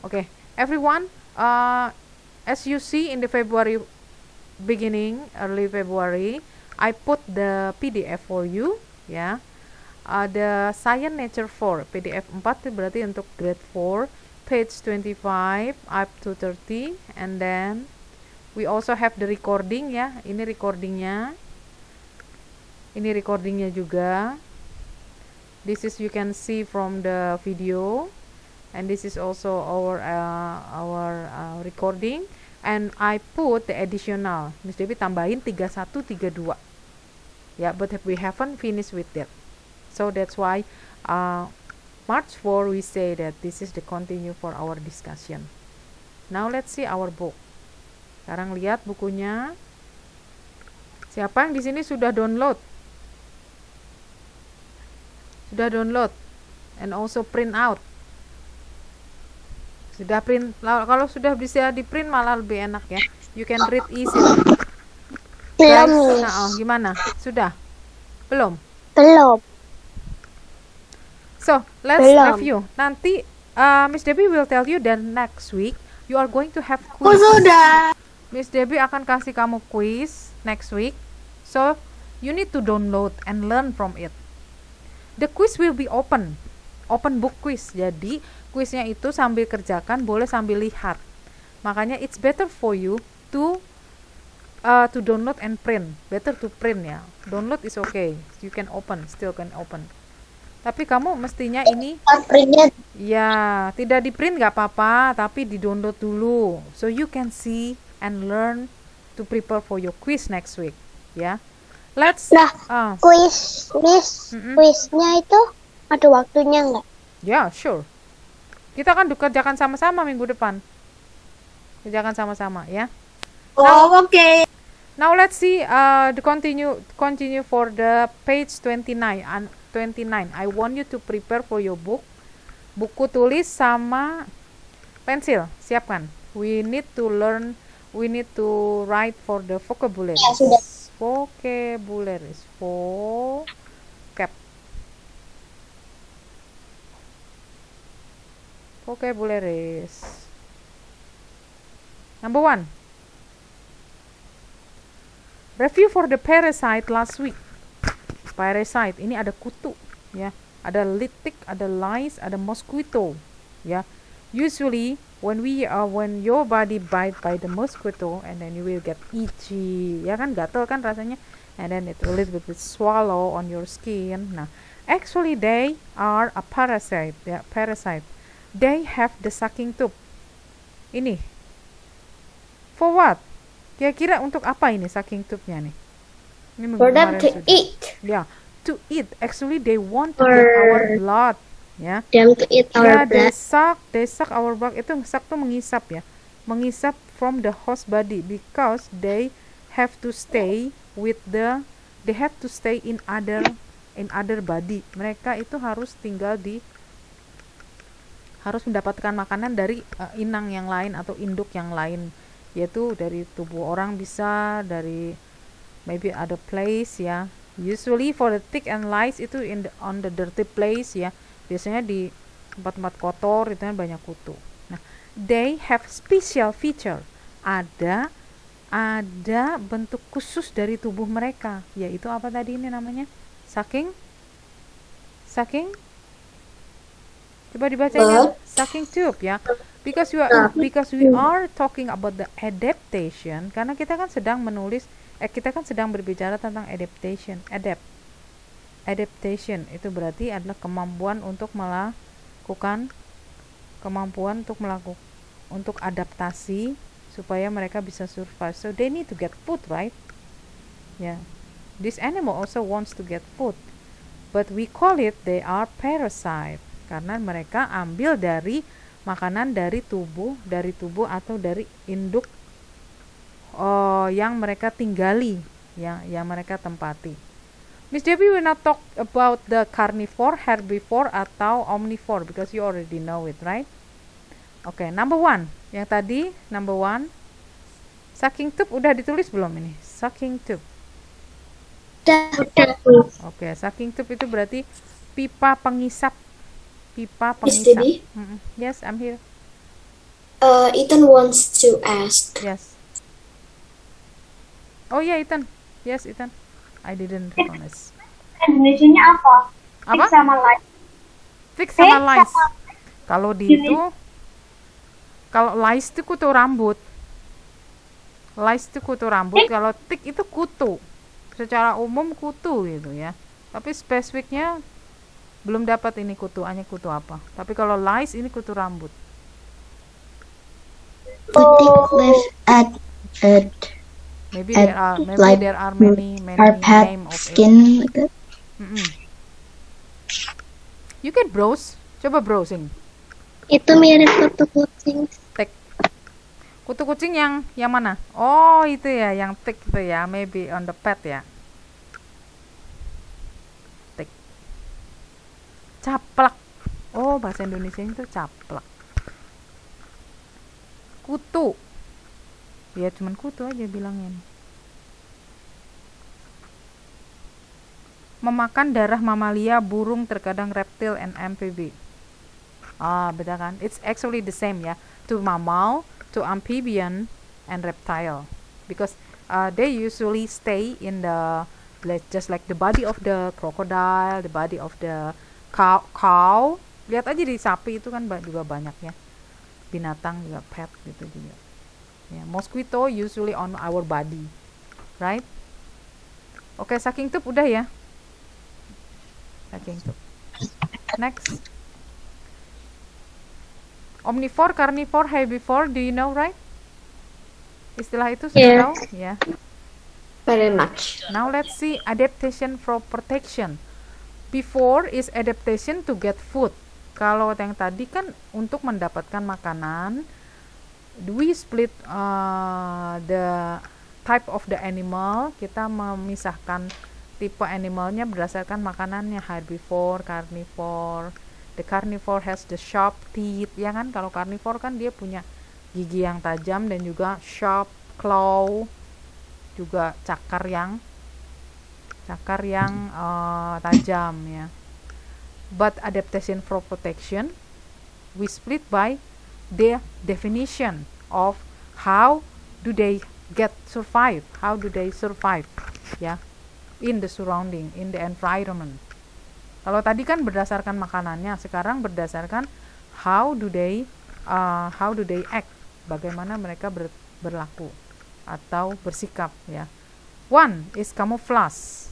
Okay, everyone, as you see in the February beginning, early February, I put the PDF for you, ya. Ada Science Nature 4, PDF 4 itu berarti untuk grade 4, page 25 up to 30, and then we also have the recording, ya. Ini recordingnya juga. This is you can see from the video, and this is also our recording, and I put the additional. Miss Debbie tambahin 31 32. Yeah, but we haven't finished with that. So that's why March 4 we say that this is the continue for our discussion. Now let's see our book. Sekarang lihat bukunya. Siapa yang di sini sudah download? Sudah download and also print out. Sudah print. Kalau sudah bisa di print malah lebih enak ya. You can read easily. Belum. Nah, gimana? Sudah? Belum? Belum. So, let's review. Nanti Miss Debbie will tell you that next week you are going to have quiz. Sudah. Miss Debbie akan kasih kamu quiz next week. So, you need to download and learn from it. The quiz will be open book quiz. Jadi, quiznya itu sambil kerjakan, boleh sambil lihat. Makanya it's better for you to download and print. Better to print ya. Download is okay. You can open, still can open. Tapi kamu mestinya ini printnya ya, tidak di print nggak apa-apa, tapi di download dulu. So you can see and learn to prepare for your quiz next week. Ya. Let's quiznya itu ada waktunya nggak? Ya, sure. Kita kan kerjakan sama-sama minggu depan. Kerjakan sama-sama ya. Okay. Now let's see the continue for the page 29. I want you to prepare for your book. Buku tulis sama pensil, siapkan. We need to write for the vocabularies. Ya, sudah. Vocabularies. Vocabularies. Number 1. Review for the parasite last week. Parasite, ini ada kutu, ya. Ada litik, ada lice, ada mosquito, ya. Usually when your body bite by the mosquito, and then you will get itchy, ya kan, gatal kan rasanya, and then it will little bit swallow on your skin. Nah, actually they are a parasite, ya, parasite. They have the sucking tube. Ini for what? Kira-kira untuk apa ini sucking tube-nya nih? Ini For them to eat. Yeah, to eat. Actually, they want to get our blood. Ya. Them to eat our blood. They suck our blood. Itu suck tuh mengisap ya. Mengisap from the host body because they have to stay in other body. Mereka itu harus mendapatkan makanan dari inang yang lain atau induk yang lain, yaitu dari tubuh orang, bisa dari maybe other place ya. Usually for the tick and lice itu on the dirty place ya. Biasanya di tempat-tempat kotor itu kan banyak kutu. Nah, they have special feature. Ada bentuk khusus dari tubuh mereka, yaitu apa tadi ini namanya? Sucking. Coba dibacanya. Sucking tube ya. Because we are talking about the adaptation, karena kita kan sedang berbicara tentang adaptation. Adaptation itu berarti adalah kemampuan untuk adaptasi supaya mereka bisa survive. So they need to get food, right? Yeah. This animal also wants to get food, but we call it they are parasite karena mereka ambil dari makanan dari tubuh atau dari induk yang mereka tinggali, yang mereka tempati. Miss Debbie will not talk about the carnivore, herbivore, atau omnivore because you already know it, right? Okay, number 1. Yang tadi, number 1. Sucking tube udah ditulis belum ini? Sucking tube. Udah. Okay, sucking tube itu berarti pipa pengisap. Miss Debbie? Yes, I'm here. Ethan wants to ask. Yes. Oh yeah, Ethan. Yes, Ethan. I didn't recognize. Indonesianya apa? Apa? Fix sama light. Fix sama Fix lice. sama- Kalau di itu, kalau lice itu kutu rambut. Lice itu kutu rambut. Kalau tick itu kutu. Secara umum kutu gitu ya. Tapi spesifiknya belum dapat ini kutu, hanya kutu apa. Tapi kalau lice ini kutu rambut. Tick live at Maybe At there are like many our pet name of it. skin like that. Mm-mm. You can browse. Coba browsing. Itu mirip kutu kucing. Tick. Kutu kucing yang mana? Oh, itu ya, yang tick itu ya. Maybe on the pet ya. Tick. Caplak. Oh, bahasa Indonesia itu caplak. Kutu. Ya, cuman kutu aja bilangin. Memakan darah mamalia, burung, terkadang reptil, and amphibia. Ah, beda kan? It's actually the same ya. To mammal, to amphibian, and reptile. Because they usually stay in the, just like the body of the crocodile, the body of the cow. Lihat aja di sapi itu kan juga banyak ya. Binatang juga pet gitu juga. Yeah, mosquito usually on our body, right? Oke, sucking tube udah ya. Sucking tube. Next. Omnivore, carnivore, herbivore, do you know, right? Istilah itu sudah Yeah. tahu? Ya. Very much. Now let's see adaptation for protection. Before is adaptation to get food. Kalau yang tadi kan untuk mendapatkan makanan. We split the type of the animal. Kita memisahkan tipe animalnya berdasarkan makanannya, herbivore, carnivore. The carnivore has the sharp teeth, ya kan? Kalau carnivore kan dia punya gigi yang tajam dan juga sharp claw, juga cakar yang tajam ya. But adaptation for protection, we split by the definition of how do they survive ya, in the surrounding, in the environment. Kalau tadi kan berdasarkan makanannya, sekarang berdasarkan how do they act, bagaimana mereka berlaku atau bersikap ya. One is camouflage.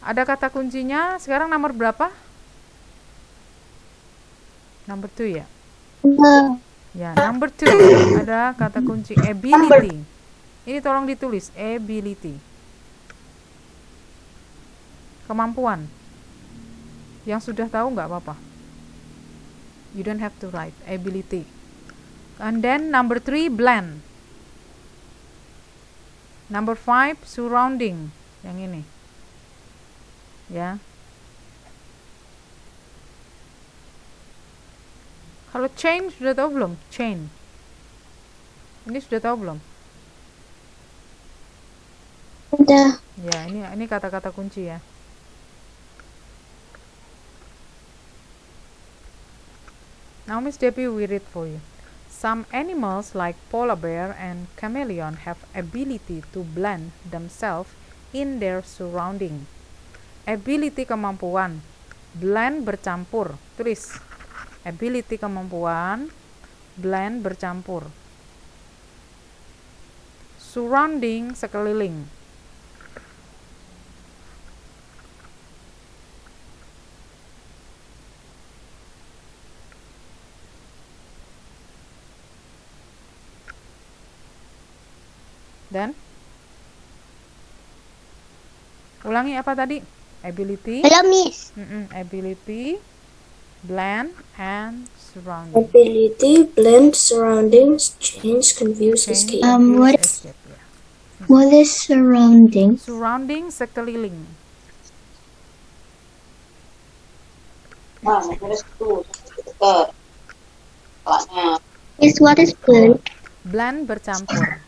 Ada kata kuncinya sekarang nomor berapa? Number 2 ya. Ya, number 2 ada kata kunci ability. Ini tolong ditulis, ability. Kemampuan. Yang sudah tahu nggak apa-apa. You don't have to write, ability. And then number 3 blend. Number 5 surrounding. Yang ini. Ya. Kalau chain sudah tahu belum? Chain. Ini sudah tahu belum? Udah. Ya, ini kata-kata kunci ya. Now Miss Debbie will read for you. Some animals like polar bear and chameleon have ability to blend themselves in their surrounding. Ability kemampuan, blend bercampur. Tulis. Ability kemampuan, blend bercampur. Surrounding sekeliling. Dan ulangi apa tadi? Ability. Halo, Miss. Ability, blend, and surrounding. Ability, blend, surroundings, change, confuse, Change, escape. What escape, ya. what is surrounding? Surrounding sekeliling. Miss, what is blend? Blend bercampur.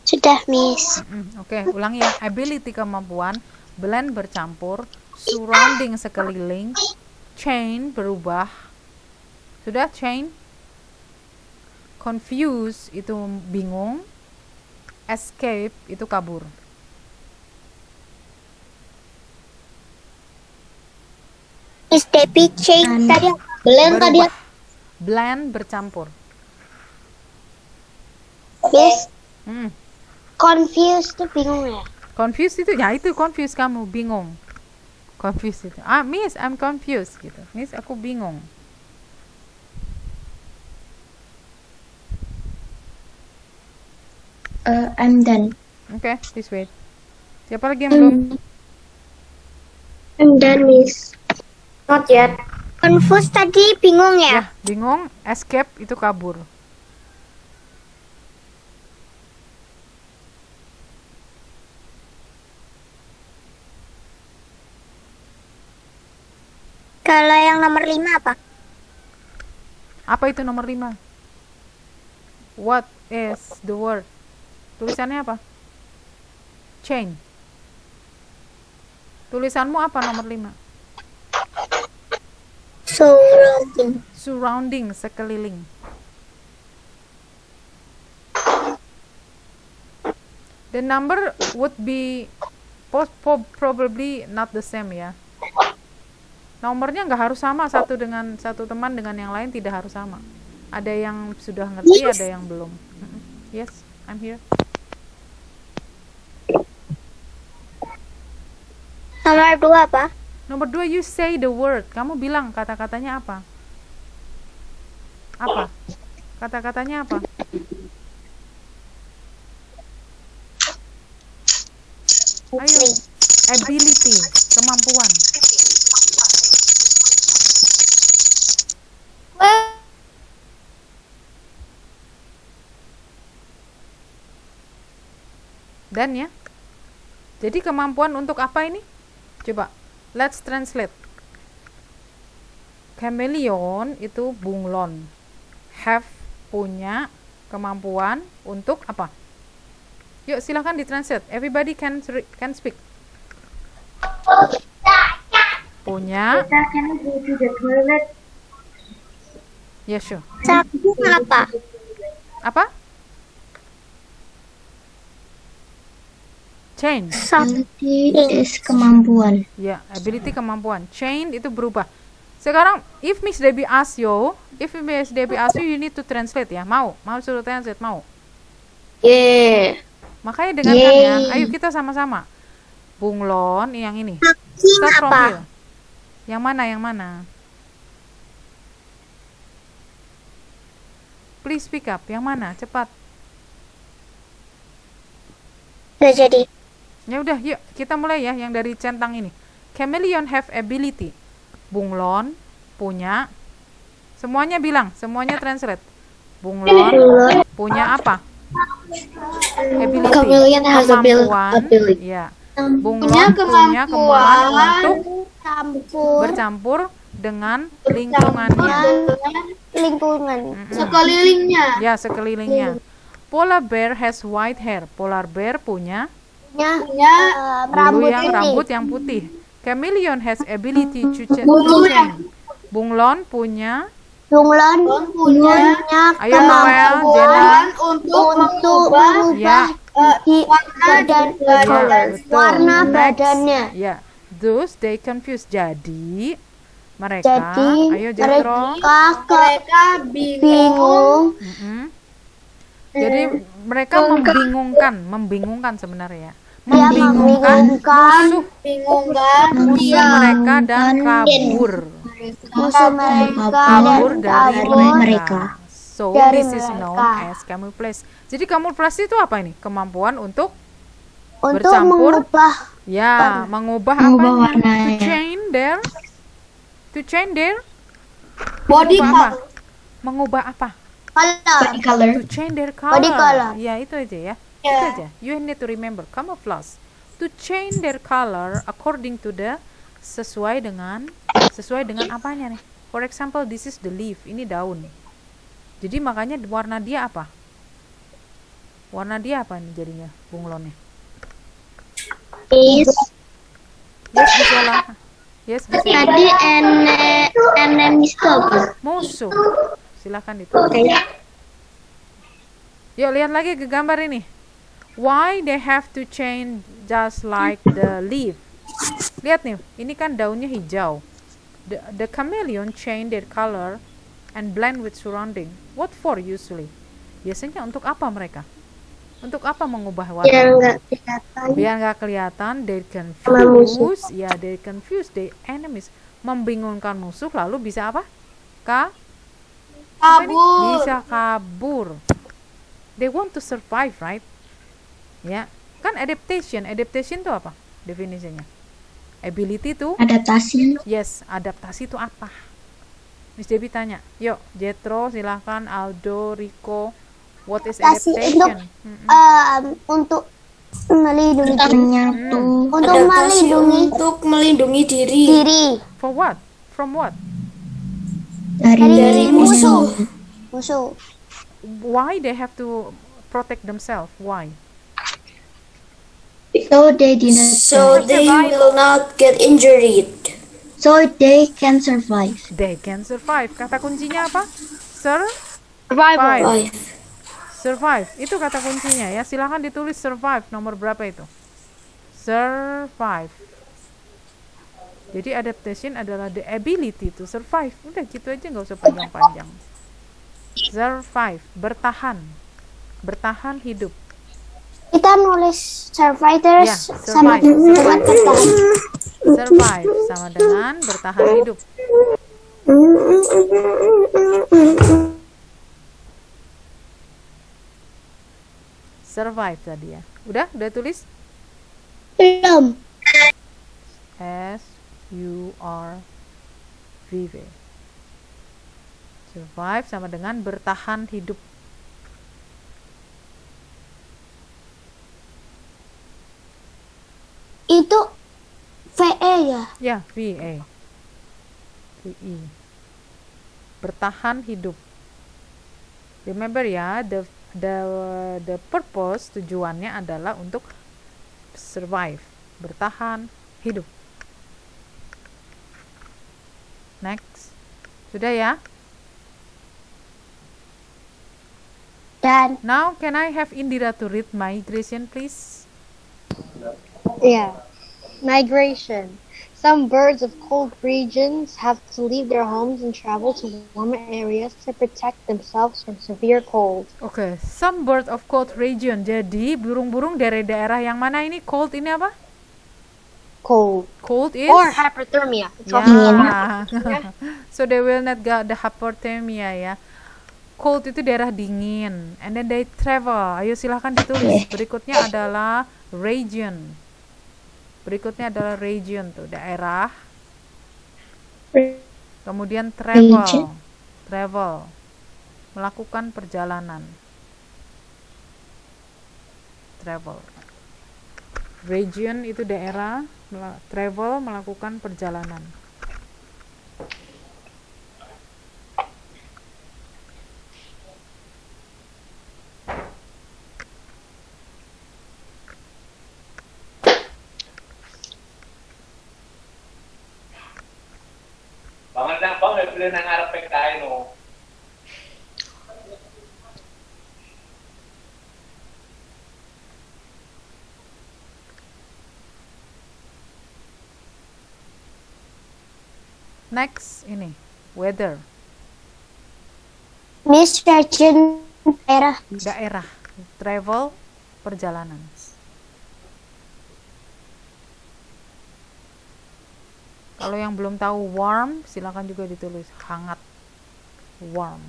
Sudah, Miss. Oke, ulangi ya. Ability kemampuan, blend bercampur, surrounding sekeliling, change berubah. Sudah change? Confuse itu bingung, escape itu kabur. Miss Debbie change tadi blend tadi. Berubah. Blend bercampur. Miss Hmm. confused tuh bingung ya. Confused itu ya, itu confused kamu, bingung. Confused itu. Ah, Miss, I'm confused gitu. Miss, aku bingung. I'm done. Oke, please wait. Siapa lagi yang belum? I'm done, Miss. Not yet. Confused tadi bingung ya. Ya, bingung, escape itu kabur. Kalau yang nomor 5 apa? Apa itu nomor 5? What is the word? Tulisannya apa? Change. Tulisanmu apa nomor 5? Surrounding. Surrounding, sekeliling. The number would be probably not the same ya. Nomornya nggak harus sama, satu teman dengan yang lain tidak harus sama. Ada yang sudah ngerti, ada yang belum. Yes, I'm here. Nomor 2 apa? Nomor 2, you say the word. Kamu bilang kata-katanya apa? Apa? Kata-katanya apa? Ayo. Ability, kemampuan. Dan ya. Jadi kemampuan untuk apa ini? Coba, let's translate. Chameleon itu bunglon. Have, punya kemampuan untuk apa? Yuk silahkan ditranslate. Everybody can speak. Punya. Can I go to the toilet? Yes, sure. Sabtu apa? Apa? Change. Ability is kemampuan. Ya, ability kemampuan. Change itu berubah. Sekarang, if Miss Debbie ask you, you need to translate ya. Mau suruh translate, mau. Yeah. Makanya dengarkan ya. Ayo kita sama-sama. Bunglon yang ini. Start from apa? here. Yang mana? Please speak up. Yang mana? Cepat. Udah jadi. Ya udah, yuk kita mulai ya yang dari centang ini. Chameleon have ability. Bunglon punya. Semuanya bilang, semuanya translate. Bunglon punya apa? Ability. Chameleon has Kemampuan. ability. Ya. Bunglon punya kemampuan untuk bercampur dengan lingkungannya. Lingkungan. Sekelilingnya. Ya, sekelilingnya. Polar bear has white hair. Polar bear punya bulu rambut yang putih. Chameleon has ability to change. Bunglon punya Ayo Noel, Jenna. untuk Ya, betul. warna Next. badannya. Ya, those they confuse. Jadi mereka, ayo Jethro. Mereka bingung. Jadi mereka membingungkan sebenarnya. Ya, Membingungkan musuh Iya. mereka dan kabur. Musuh mereka Kabur dan dari kabur. mereka. So Dari this is known mereka. as camouflage. Jadi camouflage itu apa ini? Kemampuan untuk Untuk bercampur. mengubah Mengubah Mengubah apa? warnanya. To change their Body mengubah apa? Mengubah apa? color. Color. To change their color. Body color. Ya, itu aja ya. Itu aja. You need to remember camouflage. To change their color according to the sesuai dengan apanya nih? For example, this is the leaf. Ini daun. Jadi makanya warna dia apa? Warna dia apa nih jadinya bunglonnya? Is Yes, Gisela. Yes, Gisela. Tadi enemies itu apa? Musuh. Silahkan ditulis. Yuk lihat lagi ke gambar ini. Why they have to change just like the leaf? Lihat nih, ini kan daunnya hijau. The chameleon change their color and blend with surrounding. What for usually? Biasanya untuk apa mereka? Untuk apa mengubah warna? biar nggak kelihatan. Biar nggak kelihatan. They Sama musuh. confuse. Ya, they confuse the enemies. Membingungkan musuh, lalu bisa apa? Apa ini? Bisa kabur. They want to survive, right? Ya, kan adaptation. Adaptation itu apa definisinya? Ability to Adaptasi. yes, adaptasi itu apa? Miss Debbie tanya. Yuk, Jetro silahkan, Aldo, Rico. What is Adaptasi adaptation? untuk melindungi Menyatu. untuk melindungi Untuk melindungi diri diri For what? From what? dari musuh. Why they have to protect themselves? Why? So they didn't. so they will not get injured. So they can survive. They can survive. Kata kuncinya apa? Survive. Survive. Survive. Itu kata kuncinya ya. Silahkan ditulis survive. Nomor berapa itu? Survive. Jadi adaptation adalah the ability to survive. Udah gitu aja, nggak usah panjang-panjang. Survive. Bertahan. Bertahan hidup. Kita nulis survivors Ya, sama survive. dengan bertahan. Survive sama dengan bertahan hidup. Survive tadi ya. Udah tulis? Belum. S-U-R-V-V. Survive sama dengan bertahan hidup. Itu VE ya. Ya, V-A. V-E. Bertahan hidup. Remember ya, the purpose, tujuannya adalah untuk survive, bertahan hidup. Next. Sudah ya? Dan Now can I have Indira to read migration please? Yeah. Migration. Some birds of cold regions have to leave their homes and travel to warmer areas to protect themselves from severe cold. Oke, some bird of cold region. Jadi burung-burung dari daerah yang mana ini? Cold ini apa? Cold. Cold is Or hypothermia. It's also ya. So they will not get the hypothermia ya. Cold itu daerah dingin. And then they travel. Ayo silahkan ditulis. Berikutnya adalah region. Berikutnya adalah region tuh, daerah. Kemudian travel. Region. Travel. Melakukan perjalanan. Travel. Region itu daerah, travel melakukan perjalanan. Pangalan bang, may pili ng harap tayo no. Next ini, weather, Miss Region daerah. daerah, travel, perjalanan. Kalau yang belum tahu warm, silakan juga ditulis hangat, warm.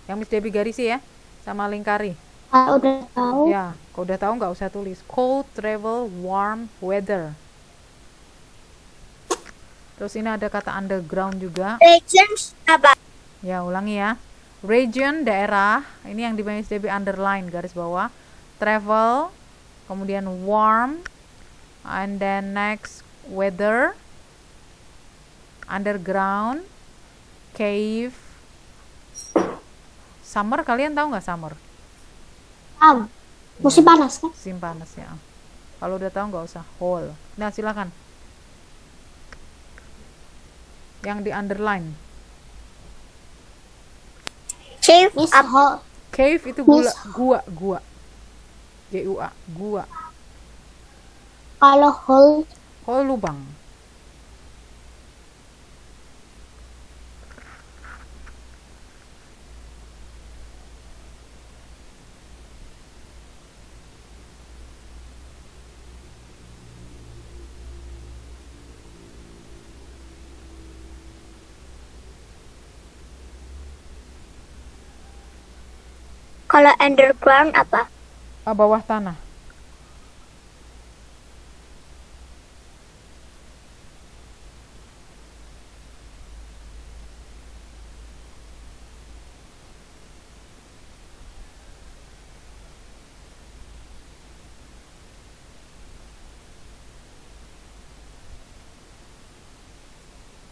Yang Miss Debbie garisi ya, sama lingkari. Udah tahu. Ya, kalau udah tahu nggak usah tulis. Cold, travel, warm, weather. Terus ini ada kata underground juga. Regions apa? Ya, ulangi ya. Region, daerah. Ini yang di Miss Debbie underline, garis bawah. Travel, kemudian warm, and then next weather, underground, cave, summer. Kalian tahu nggak summer? Musim panas kan? Musim panas ya. Kalau udah tahu nggak usah. Hole. Nah, silakan. Yang di underline. Cave Miss up. Hall. Cave itu gua. G-U-A, gua. Kalau hole Hole lubang. kalau underground apa? Bawah tanah.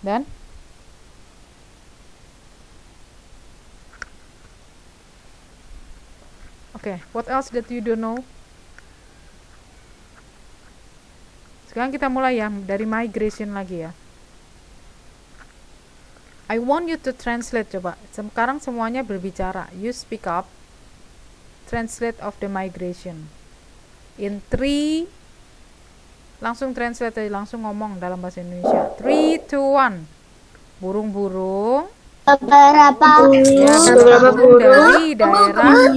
Dan okay, what else that you don't know? Sekarang kita mulai ya dari migration lagi ya. I want you to translate, coba. Sekarang semuanya berbicara. You speak up. Translate of the migration. In 3, langsung translate aja, langsung ngomong dalam bahasa Indonesia. 3, 2, 1. Burung-burung. Beberapa Beberapa burung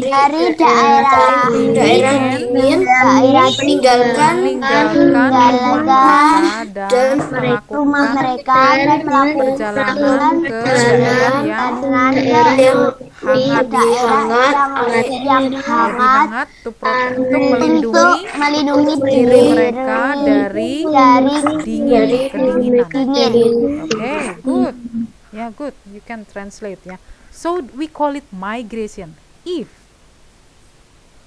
dari daerah dingin meninggalkan rumah dan rumah melakukan mereka dan melakukan perjalanan ke daerah yang hangat untuk melindungi diri mereka dari kedinginan. Okay, good. Yeah, good. You can translate ya. So we call it migration. If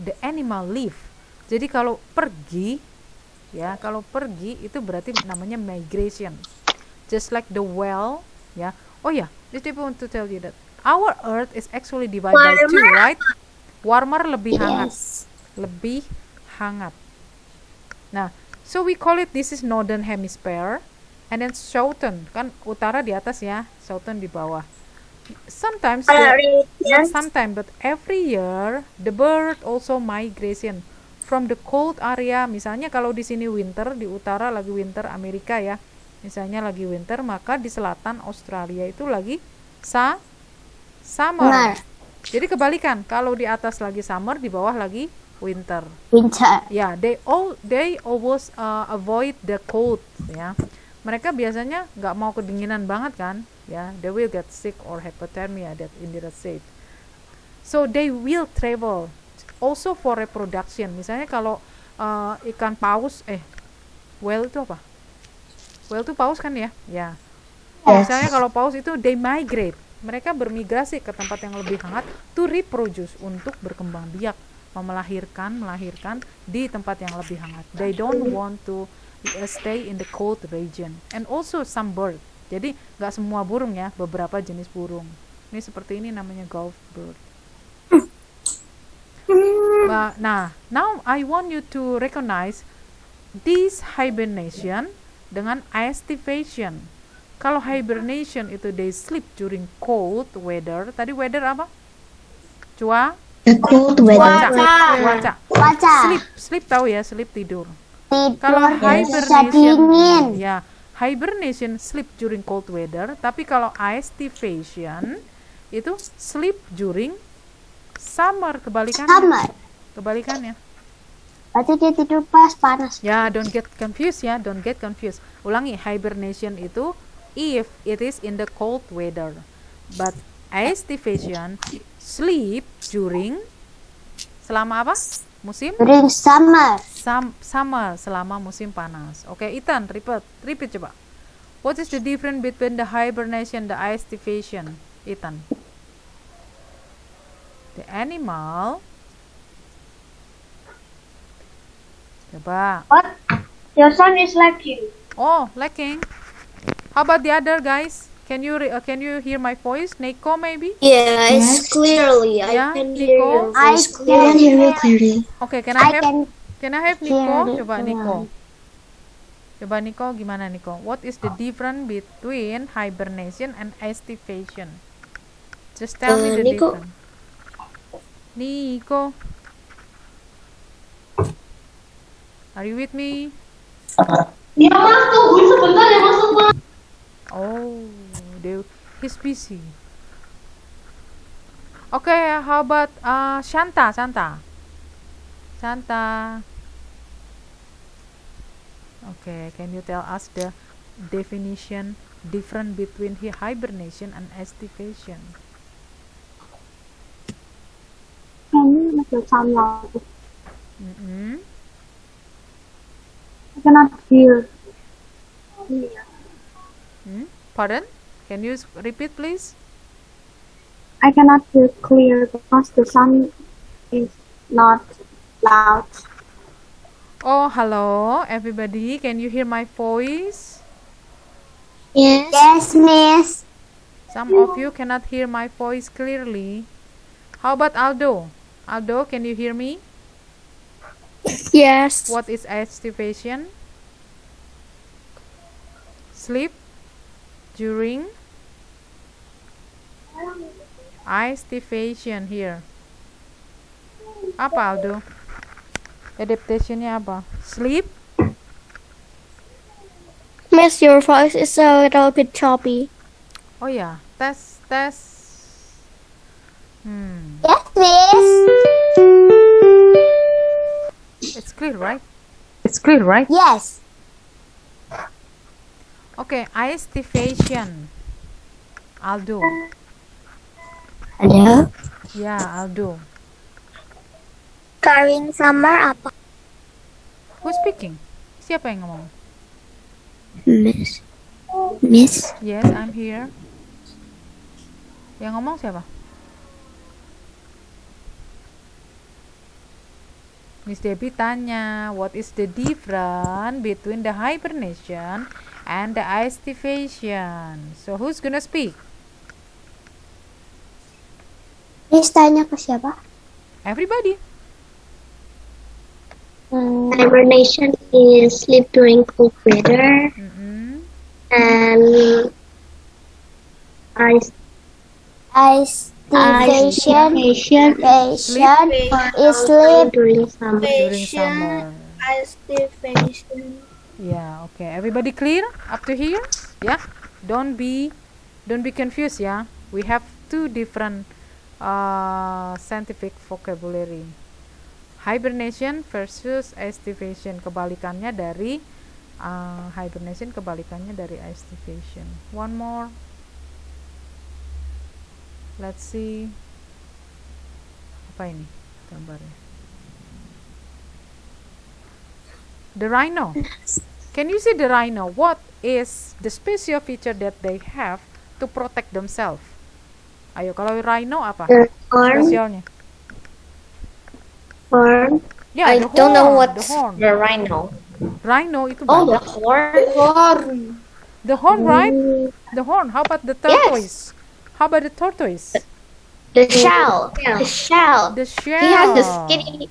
the animal leave. Jadi kalau pergi, ya, kalau pergi itu berarti namanya migration. Just like the whale, ya. Oh ya, this people want to tell you that our Earth is actually divided by 2, right? Warmer lebih hangat, lebih hangat. Nah, so we call it this is northern hemisphere. And then southern, kan utara di atas ya, southern di bawah. Sometimes, not sometimes, but every year the bird also migration from the cold area. Misalnya kalau di sini winter, di utara lagi winter Amerika ya, misalnya lagi winter, maka di selatan Australia itu lagi summer. Jadi kebalikan, kalau di atas lagi summer, di bawah lagi winter. Ya, they always avoid the cold ya. Mereka biasanya nggak mau kedinginan banget kan, ya. They will get sick or hypothermia, that Indira said. So they will travel also for reproduction. Misalnya kalau ikan paus, whale itu apa? Whale itu paus kan ya? Ya. Misalnya kalau paus itu they migrate. Mereka bermigrasi ke tempat yang lebih hangat to reproduce, untuk berkembang biak, melahirkan di tempat yang lebih hangat. They don't want to stay in the cold region. And also some bird. Jadi nggak semua burung ya, beberapa jenis burung. Ini seperti ini namanya Gulf bird. Nah, now I want you to recognize this hibernation dengan aestivation. Kalau hibernation itu they sleep during cold weather. Tadi weather apa? Cold weather. Cuaca. Sleep tahu ya, sleep tidur. Kalau hibernation, ya, hibernation sleep during cold weather. Tapi kalau aestivation itu sleep during summer, kebalikannya. Kebalikannya. Berarti dia tidur pas panas. Ya, don't get confused ya, don't get confused. Ulangi, hibernation itu if it is in the cold weather, but aestivation sleep during selama apa? Musim? During summer. Summer, selama musim panas. Oke, Ethan, repeat coba. What is the difference between the hibernation and the aestivation, Ethan? The animal. Coba. What? Your son is lacking. Oh, lacking. How about the other guys? Can you hear my voice, Nico? Maybe. Yes, Yes. clearly. Yeah, I can hear Nico? your I voice I can clearly. hear you clearly. Okay, can I I have can Nico? hear it Coba Nico. clearly. Coba Nico gimana Nico? What is the difference between hibernation and estivation? Just tell me the Nico. difference. Nico. Are you with me? Iya mas, tungguin sebentar ya mas. Oh, he's busy. Okay, how about Shanta? Okay, can you tell us the definition different between hibernation and estivation? Can you make your sound louder? Mm-mm. I cannot hear. Pardon? Can you repeat, please? I cannot hear clear because the sound is not loud. Oh, hello, everybody. Can you hear my voice? Yes. Yes, Miss. Some of you cannot hear my voice clearly. How about Aldo? Aldo, can you hear me? Yes. What is estivation? Sleep during estivation here. Apa Aldo? Adaptationnya apa? Sleep? Miss, your voice is a little bit choppy. Oh ya, tes. Yes, Miss. It's clear, right? Yes. Okay, estivation. Aldo. Hello. Ya, Aldo. During summer apa? Who's speaking? Siapa yang ngomong? Miss. Yes, I'm here. Yang ngomong siapa? Miss Debbie tanya, what is the difference between the hibernation and the estivation? So who's gonna speak? Miss tanya ke siapa? Everybody. Hibernation is sleep during cold weather, Mm-mm. and Estivation is sleep during summer. During summer. estivation. Yeah, okay. Everybody clear up to here? Yeah. Don't be confused, yeah. We have two different scientific vocabulary. Hibernation versus estivation. Kebalikannya dari hibernation, kebalikannya dari estivation. One more. Let's see. Apa ini gambarnya? The rhino. Can you see the rhino? What is the special feature that they have to protect themselves? Ayo, kalau rhino apa? Horn. Spesialnya. Horn. Ya, I the don't know horn, what's the horn. the rhino. Rhino itu Oh, the banyak. horn. The horn, right? The horn. How about the tortoise? How about the tortoise? The shell. The shell. The shell. He has the skinny.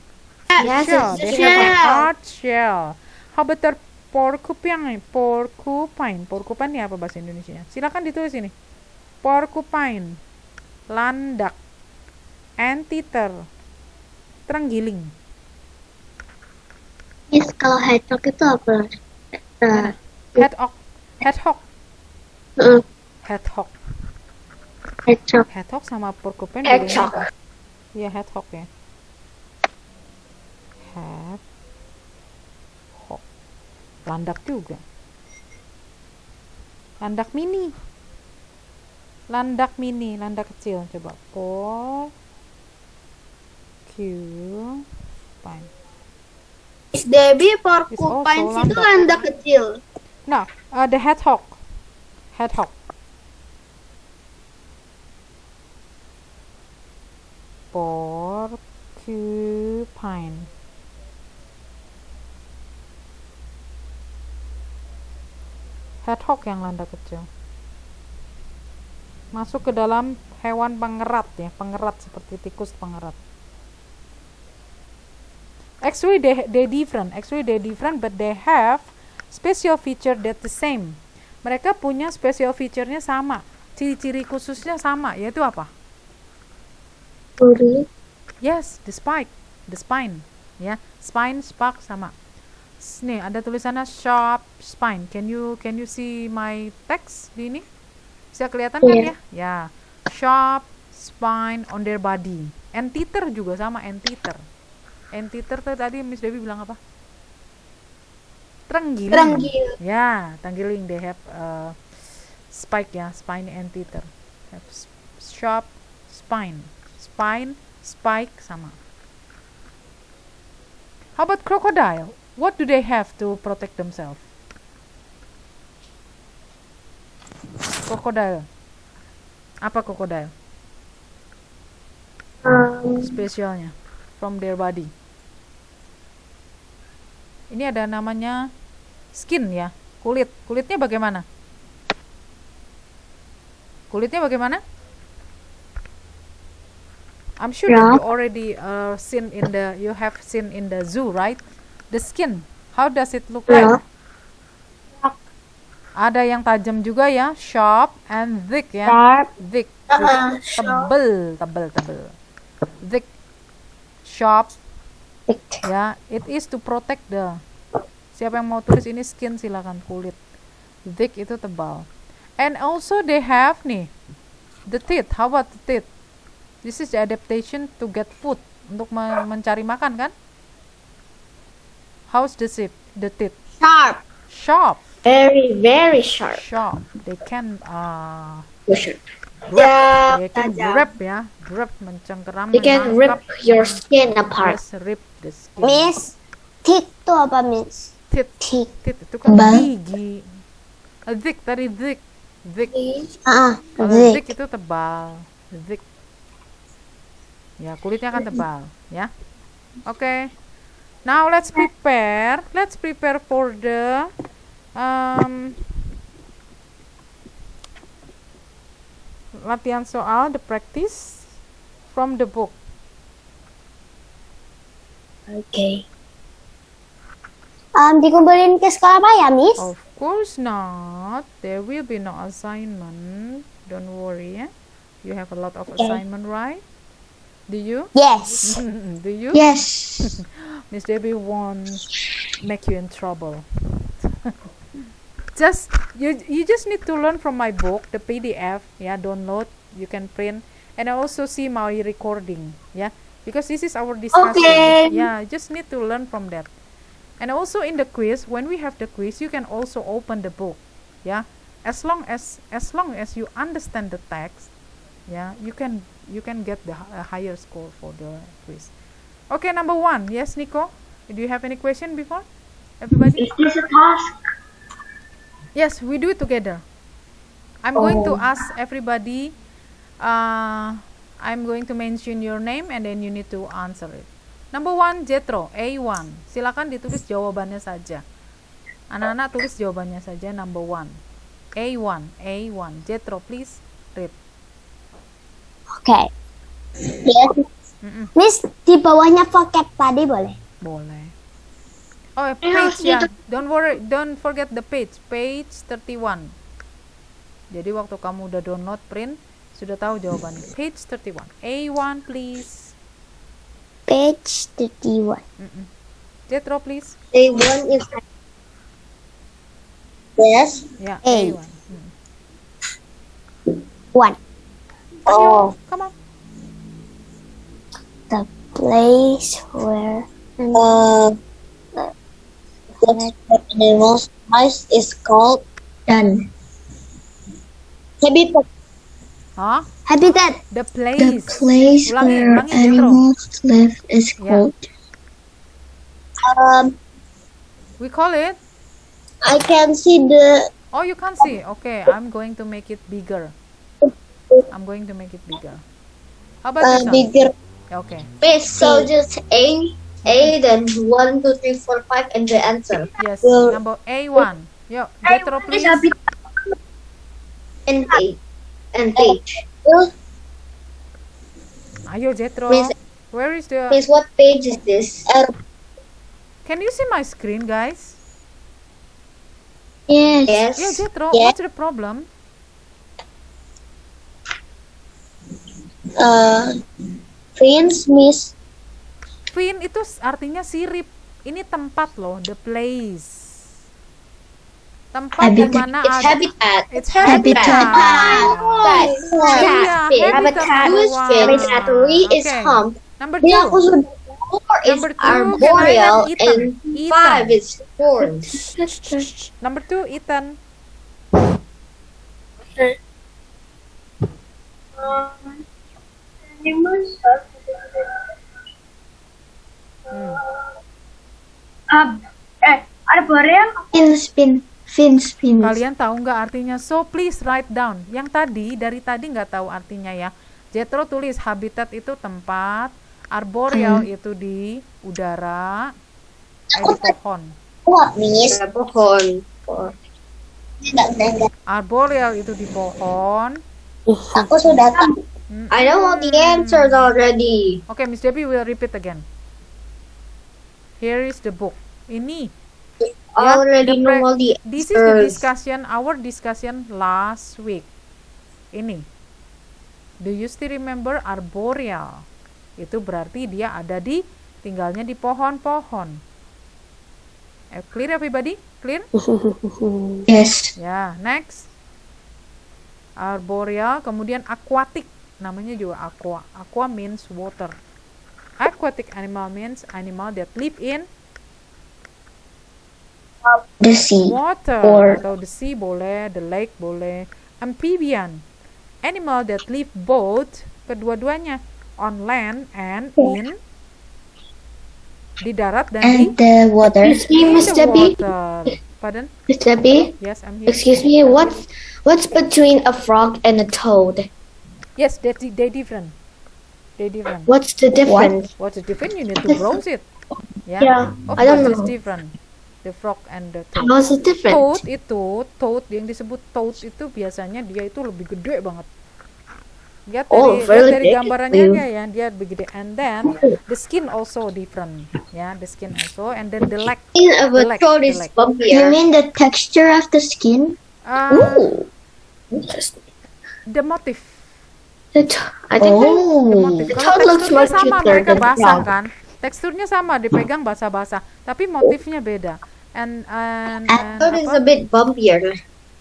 He has Shell. the They have a shell. hard shell. How about the porcupine? Porcupine ini apa bahasa Indonesia? Silakan ditulis ini. Porcupine, landak, anteater, terenggiling. Yes, kalau hedgehog itu apa? Hedgehog. Hedgehog. Hedgehog sama porcupine bedanya Hedgehog. apa? Iya, hedgehog ya. Hedgehog. Landak juga. Landak mini, landak kecil. Coba porcupine. Miss Debbie, porcupine itu landak kecil. No, the hedgehog. Porcupine. Hedgehog yang landak kecil. masuk ke dalam hewan pengerat ya, pengerat seperti tikus pengerat. Actually they different. Actually they different, but they have special feature that the same. Mereka punya special feature-nya sama, ciri-ciri khususnya sama, yaitu apa? Yes, the spine, ya, spine, spike sama. Nih ada tulisannya sharp spine. Can you see my text di ini? Bisa kelihatan kan ya? Ya, sharp spine on their body. Anteater juga sama, anteater. Anteater tuh tadi Miss Debbie bilang apa? Terenggiling. Ya, terenggiling. They have spike ya, spine anteater. Have sharp spine, spike sama. How about crocodile? What do they have to protect themselves? Crocodile. Apa crocodile? Spesialnya from their body. Ini ada namanya skin ya, kulit. Kulitnya bagaimana? Kulitnya bagaimana? I'm sure that you already you have seen in the zoo, right? The skin, how does it look like? Ada yang tajam juga ya, sharp and thick ya. Thick, tebel. Thick, sharp. Ya, it is to protect the. Siapa yang mau tulis ini skin silakan, kulit. Thick itu tebal. And also they have nih the teeth. How about the teeth? This is the adaptation to get food, untuk mencari makan kan? How's the teeth? Sharp. Very sharp. Sharp. They can Yeah, they can grab ya, grab, mencengkeram. You can rip your skin apart. Yes, rip the skin. Miss, teeth itu apa, Miss? Teeth itu kan Tebal. gigi. Thick tadi thick. Kalau thick itu tebal. Thick. Ya, kulitnya kan tebal, ya. Oke. Now let's prepare for the latihan soal, the practice from the book. Okay. Dikumpulin ke sekolah apa ya, Miss? Of course not. There will be no assignment. Don't worry, ya. You have a lot of assignment, right? Do you? Yes. Do you? Yes. Miss Debbie won't make you in trouble. You just need to learn from my book, the PDF, yeah, download, you can print, and also see my recording, yeah, because this is our discussion. Okay. Yeah, just need to learn from that. And also in the quiz, when we have the quiz, you can also open the book, yeah, as long as you understand the text, yeah, you can get the higher score for the quiz. Okay, number 1. Yes, Nico, do you have any question before everybody? Is this a task? Yes, we do it together. I'm going to ask everybody. I'm going to mention your name and then you need to answer it. Number 1, Jetro, A1. Silakan ditulis jawabannya saja. Anak-anak tulis jawabannya saja. Number 1, A1. Jetro, please read. Okay. Yes. Miss, di bawahnya vocab tadi boleh? Boleh. Oh, page ya. Don't forget the page. Page 31. Jadi waktu kamu udah download print, sudah tahu jawabannya. Page 31. A1 please. Page 31. Jetro please. A1 is yes. Ya, A. A1. 1. Oh, Come on. the place where animals lives is called Done. habitat. Hah? Habitat. The The place. place Ulangi, where Jetro. animals live is called. We call it. I can see the Oh, you can't see. Okay, I'm going to make it bigger. How about this one? bigger Okay. space. So just A, then 1, 2, 3, 4, 5, and the answer. Yes. Well, Number A1. Yo, Jetro please. And A. and page. Ayo Jetro. Miss- Where is the? Miss, what page is this? Can you see my screen, guys? Yes. Yes. Yeah, Jetro. Yes. What's the problem? Prince, Miss. Fin itu artinya sirip. Ini tempat loh, the place. Tempat di Habitat. mana It's ada. habitat. It's Habitat. Habitat. Yeah, Habitat. Habitatory is Okay. hump. Number Then 2. also 4 is Number 2, can I arboreal have Ethan? and 5 is horns. Number 2, Ethan. Arboreal. Fins. Kalian tahu nggak artinya? So please write down. Yang dari tadi nggak tahu artinya ya. Jetro tulis habitat itu tempat, arboreal itu di udara, di pohon. What, Miss? Pohon. Arboreal itu di pohon. Aku sudah tahu. I know all the answers already. Okay, Miss Debbie will repeat again. Here is the book. Ini. I already know all the This is the answers. discussion, our discussion last week. Ini. Do you still remember arboreal? Itu berarti dia ada tinggalnya di pohon-pohon. Clear everybody? Clear? Yes. Ya, next. Arboreal, kemudian aquatic. Namanya juga aqua. Aqua means water. Aquatic animal means animal that live in The sea. water, Or- atau the sea boleh, the lake boleh. Amphibian, animal that live both, kedua-duanya, on land and di darat dan And the water. Miss the Debbie. water. Pardon? Miss Debbie. Yes, I'm here. Excuse me. What's between a frog and a toad? Yes, they different. They different. What's the difference? What's the difference? You need to browse it. Yeah. Yeah, Of I don't course, it's know. different. The frog and the toad. How's it different? Toad yang disebut toad itu biasanya dia itu lebih gede banget. Lihat Oh, lihat very dari big. gambarannya aja ya, dia lebih gede. And then the skin also different, ya, the skin also. And then the leg, Of The a leg, toad the is leg. You bumpier. mean the texture of the skin? Ooh. Interesting. the motif, I think the Oh. motif. The Kalau toad looks teksturnya much sama, cuter mereka than basah frog. kan? Teksturnya sama, dipegang basah-basah, tapi motifnya beda. And Toad is apa? a bit bumpier.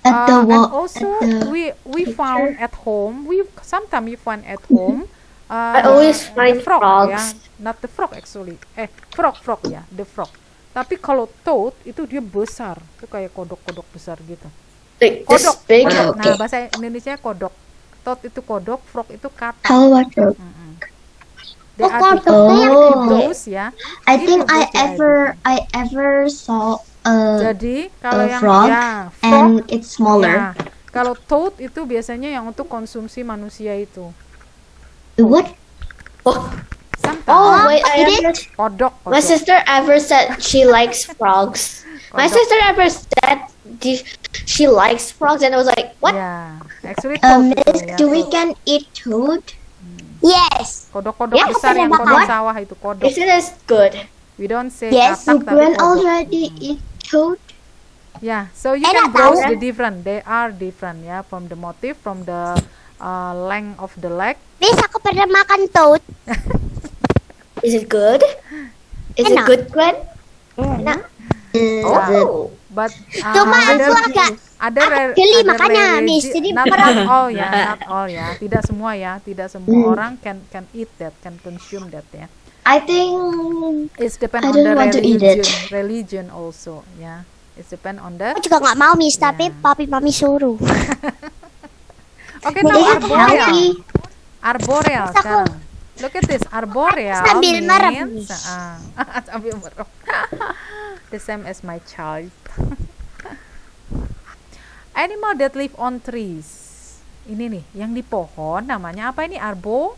At the And wall. also at the, we found at home. Sometimes we find at home. I always the find frog, frogs. ya, not the frog actually. Frog ya, the frog. Tapi kalau toad itu dia besar, itu kayak kodok-kodok besar gitu. Like this Kodok. big. kodok. Nah, okay. bahasa Indonesia kodok. Toad itu kodok, frog itu katak. how about the, They are kodok different. Oh. Those, ya. I Ini think those are I ever saw Jadi kalau a yang frog ya, and it's smaller. ya. Kalau toad itu biasanya yang untuk konsumsi manusia itu. What? Sometimes. Oh wait, I Kodok. My sister ever said she likes frogs. My Kodok. sister ever said she likes frogs, and I was like, what? Ya, actually toad itu, Miss, ya, do we toad. can eat toad? Yes. Kodok-kodok Ya, besar yang pernah kodok makan. sawah itu kodok. Isn't this good? We don't say Yes, katak You tapi can kodok. already eat toad. Yeah, so you Enak can browse tahu. the different. They are different ya, from the motif, from the length of the leg. Miss, aku pernah makan toad. Is it good? Is it Enak. good, Gwen? Enak. Oh. But Cuma aku agak geli makanya, Miss. Jadi not berat. all ya, not all ya. Tidak semua ya, tidak semua orang can eat that, can consume that ya. I think It's depend I on don't the want to eat it. religion also ya. It's depend on the. Aku juga nggak mau, Miss, Ya. tapi papi mami suruh. Okay, now is it arboreal. healthy? Arboreal Aku- sekarang. Look at this, arboreal Sambil merem, means Miss. sambil merem. The same as my child. Animal that live on trees. Ini nih, yang di pohon namanya apa ini? Arboreal.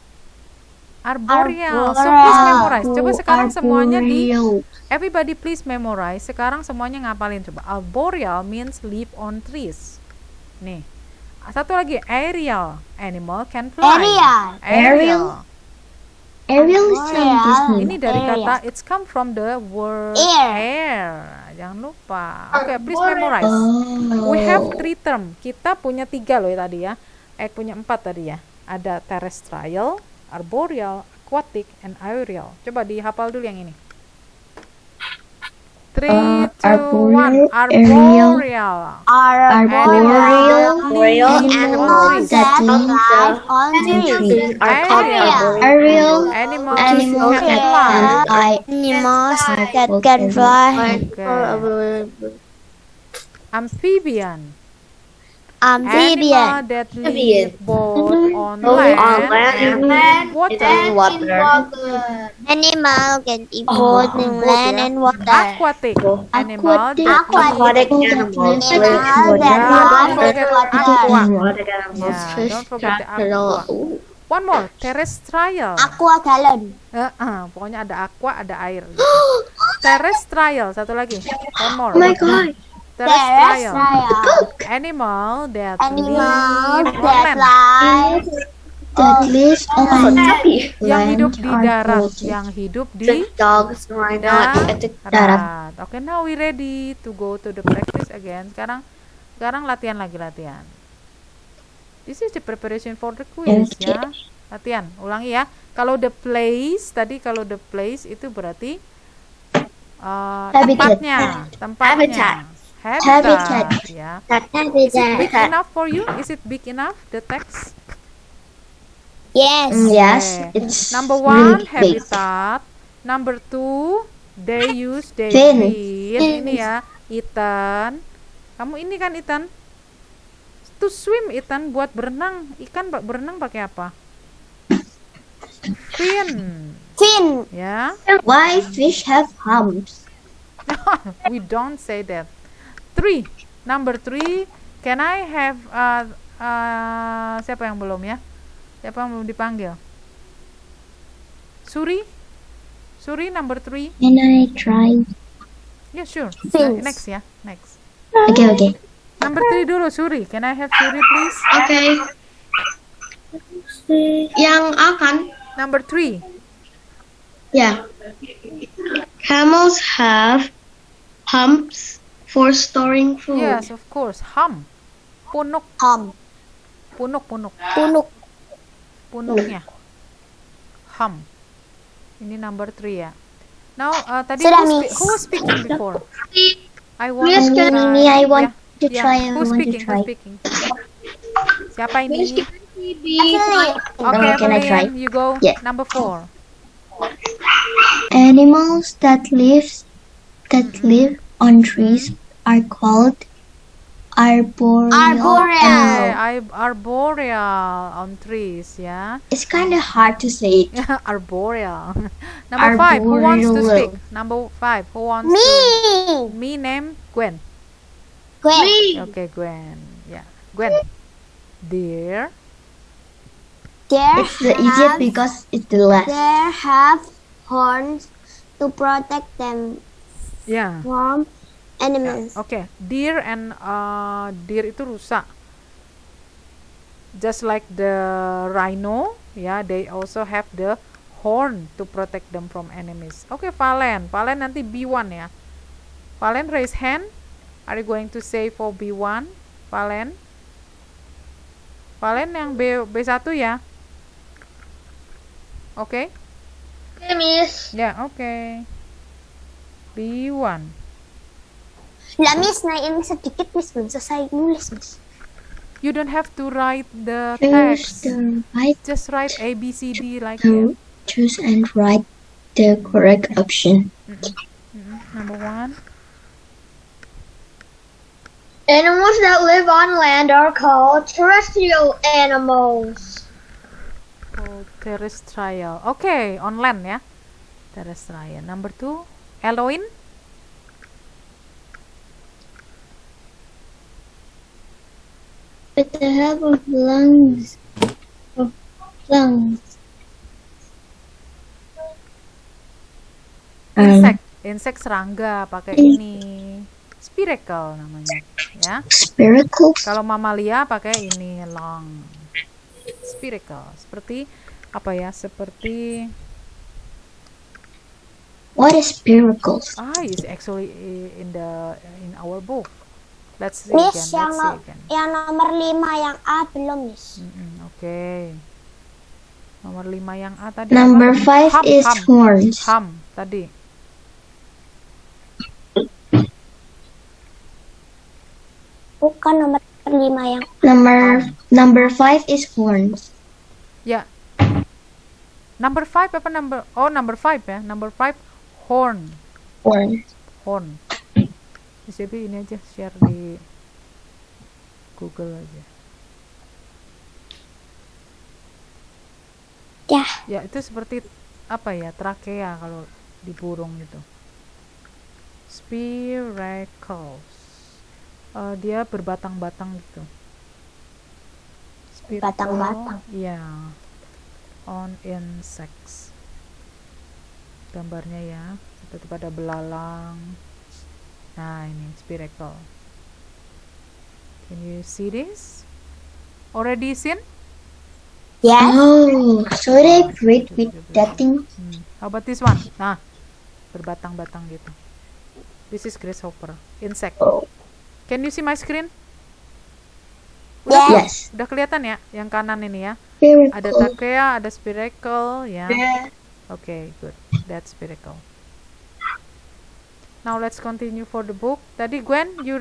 So please memorize. Coba sekarang semuanya Arboreal. everybody please memorize. Sekarang semuanya ngapalin coba. Arboreal means live on trees. Nih. Satu lagi, aerial. Animal can fly. Aerial. Ariel is from Disney. Ini dari kata it's come from the word air. Jangan lupa. Oke, please memorize. We have 3 term. Kita punya 3 loh ya tadi ya. Punya 4 tadi ya. Ada terrestrial, arboreal, aquatic, and aerial. Coba dihafal dulu yang ini. 3, 2, 1. Arboreal. Arboreal animals that live on trees. Aerial Animals animals can that fly. can fly. Animals that can fly. Okay. Amphibian. Amphibian. Animal that live both on land and water. Animal can live both in land and water. Aquatic. Animal that Aquatic animals that live forget on water. Yeah, don't forget the aqua. One more, terrestrial. Aqua galon. Pokoknya ada aqua, ada air. Terrestrial, satu lagi. One more. Oh my god. Terrestrial. Animal that live on land. That lives on Yang hidup di darat. Yang hidup di dogs right darat. Okay, now we ready to go to the practice again. Sekarang latihan lagi, latihan. This is the preparation for the quiz ya. Latihan, ulangi ya. Kalau the place tadi, kalau the place itu berarti tempatnya. Habitat. Ya. Is it big enough for you? Is it big enough the text? Yes. Yes, Okay. it's Number 1, really big. habitat. Number 2, they use, they Fin. feed. Ini ya, Ethan. Kamu ini kan Ethan? To swim Ethan, buat berenang. Ikan berenang pakai apa? Fin. Ya. Why fish have humps? We don't say that. 3. Number 3, can I have siapa yang belum ya? Siapa yang belum dipanggil? Suri? Suri number 3. Can I try? Yeah, sure. Fins. Next ya, next. Okay. Number 3 dulu, Suri. Can I have Suri please? Okay. Yang akan. Number 3. Yeah. Camels have humps for storing food. Yes, of course. Hum. Punuk. Punuk. Punuknya. Hum. Ini number 3 ya. Now, tadi Sudah, who was speaking before? I want Miss, I want to yeah. try. Who's speaking? Siapa ini? Okay, can I try? Evelyn, you go. Yeah. Number 4. Animals that live on trees are called arboreal. Arboreal on trees, ya. It's kind of hard to say it. Arboreal. Number 5, who wants to Arboreal. speak? Number 5, who wants to? Me name Gwen. Okay, Gwen. Yeah, Gwen. Deer. It's the easiest because it's the last. They have horns to protect them Yeah. from animals. Okay, deer and deer itu rusa. Just like the rhino, yeah, they also have the horn to protect them from enemies. Okay, Valen nanti B1 ya. Valen raise hand. Are you going to say for B1? Valen yang B1 ya. Okay? Okay, Miss. Yeah, okay. B1. Lah, Miss, naiin sedikit, Miss. Belum selesai nulis, Miss. You don't have to write the Choose text. the right Just write A, B, C, D like to choose and write the correct option. Number 1. Animals that live on land are called terrestrial animals. Oh, terrestrial. Okay, on land ya. Terrestrial. Number 2. Eloin. With the help of lungs. Insect serangga pakai ini. Spiracle namanya. ya. Spiracles. Kalau mamalia pakai ini long. Spiracle. Seperti apa ya? Seperti What is spiracles? it's actually in our book. Let's see Miss, again. Let's see again. yang nomor 5 yang A belum, Miss. Oke. Nomor 5 yang A tadi. Number apa? 5 is horns. Ham tadi. Bukan nomor 5 yang Number 5 is horns. Ya. Number 5 apa number? Oh, number 5 ya. Number 5 horn. Horn. Jadi ini aja share di Google aja. Ya. Ya, itu seperti apa ya? Trakea kalau di burung gitu. Spiracles. Dia berbatang-batang gitu. Batang-batang. Iya. On insects. Gambarnya ya, seperti pada belalang. Nah, ini spiracle. Can you see this? Already seen? Yes. Oh, so they breed with that thing. How about this one? Nah, berbatang-batang gitu. This is grasshopper, insect. Oh. Can you see my screen? Yes. Udah kelihatan ya, yang kanan ini ya. Ada Spiracles. trachea, ada spiracle, ya. Okay, good. That's spiracle. Now let's continue for the book. Tadi Gwen, you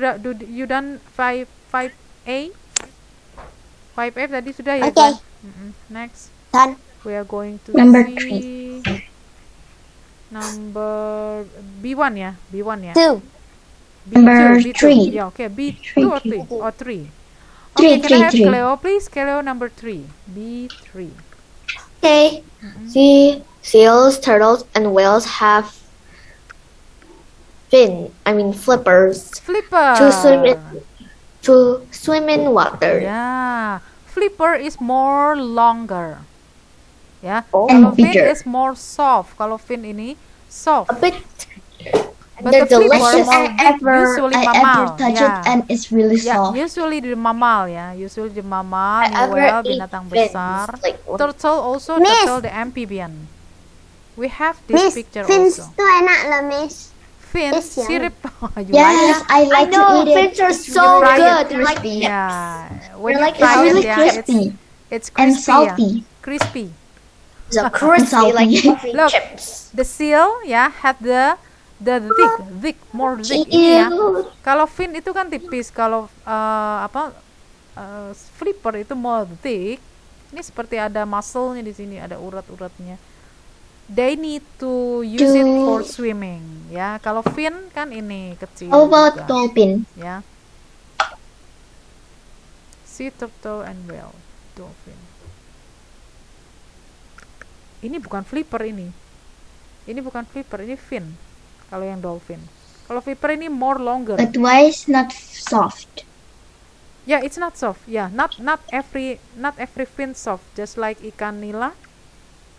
done 5A? 5F tadi sudah ya, Okay. Gwen? Next, Done. we are going to Number see number B1 ya, B1 ya. 2. B2, Number B2. 3. Yeah, okay, B2 or 3? Or 3. Three, Okay, can I have three. Cleo, please? Cleo number 3. B3. Okay. See, seals, turtles, and whales have flippers Flipper. to swim in water. Yeah, flipper is more longer. Ya, And kalau fin bigger. is more soft. Kalau fin ini soft. A bit. But They're the flipper delicious. more big, usually I mammal. ever touch it Yeah. and it's really Yeah, soft. usually the mammal ya. Usually the mammal, I ever whale, ate binatang fins, besar. like one. Turtle also, Miss. turtle the amphibian. We have this Miss, picture fins also. tuh enak loh, Miss. Fins, Is yang- sirip. You like Yes, it? I like to eat it. fins are It's so really good. They're crispy. Yeah, when They're you like- fry It's it, really yeah, crispy it's and crispy, ya. salty. Crispy. So crispy like Salty. fluffy Look. chips. The seal ya had the more thick ini ya. Kalau fin itu kan tipis, kalau flipper itu more thick. Ini seperti ada muscle-nya di sini, ada urat-uratnya. They need to use it for swimming ya. Kalau fin kan ini kecil. How about juga, dolphin? ya. Sea turtle and whale, dolphin. Ini bukan flipper ini. Ini bukan flipper, ini fin. Kalau yang dolphin. Kalau flipper ini more longer. But why is not soft? Yeah, it's not soft. Yeah, not every fin soft. Just like ikan nila,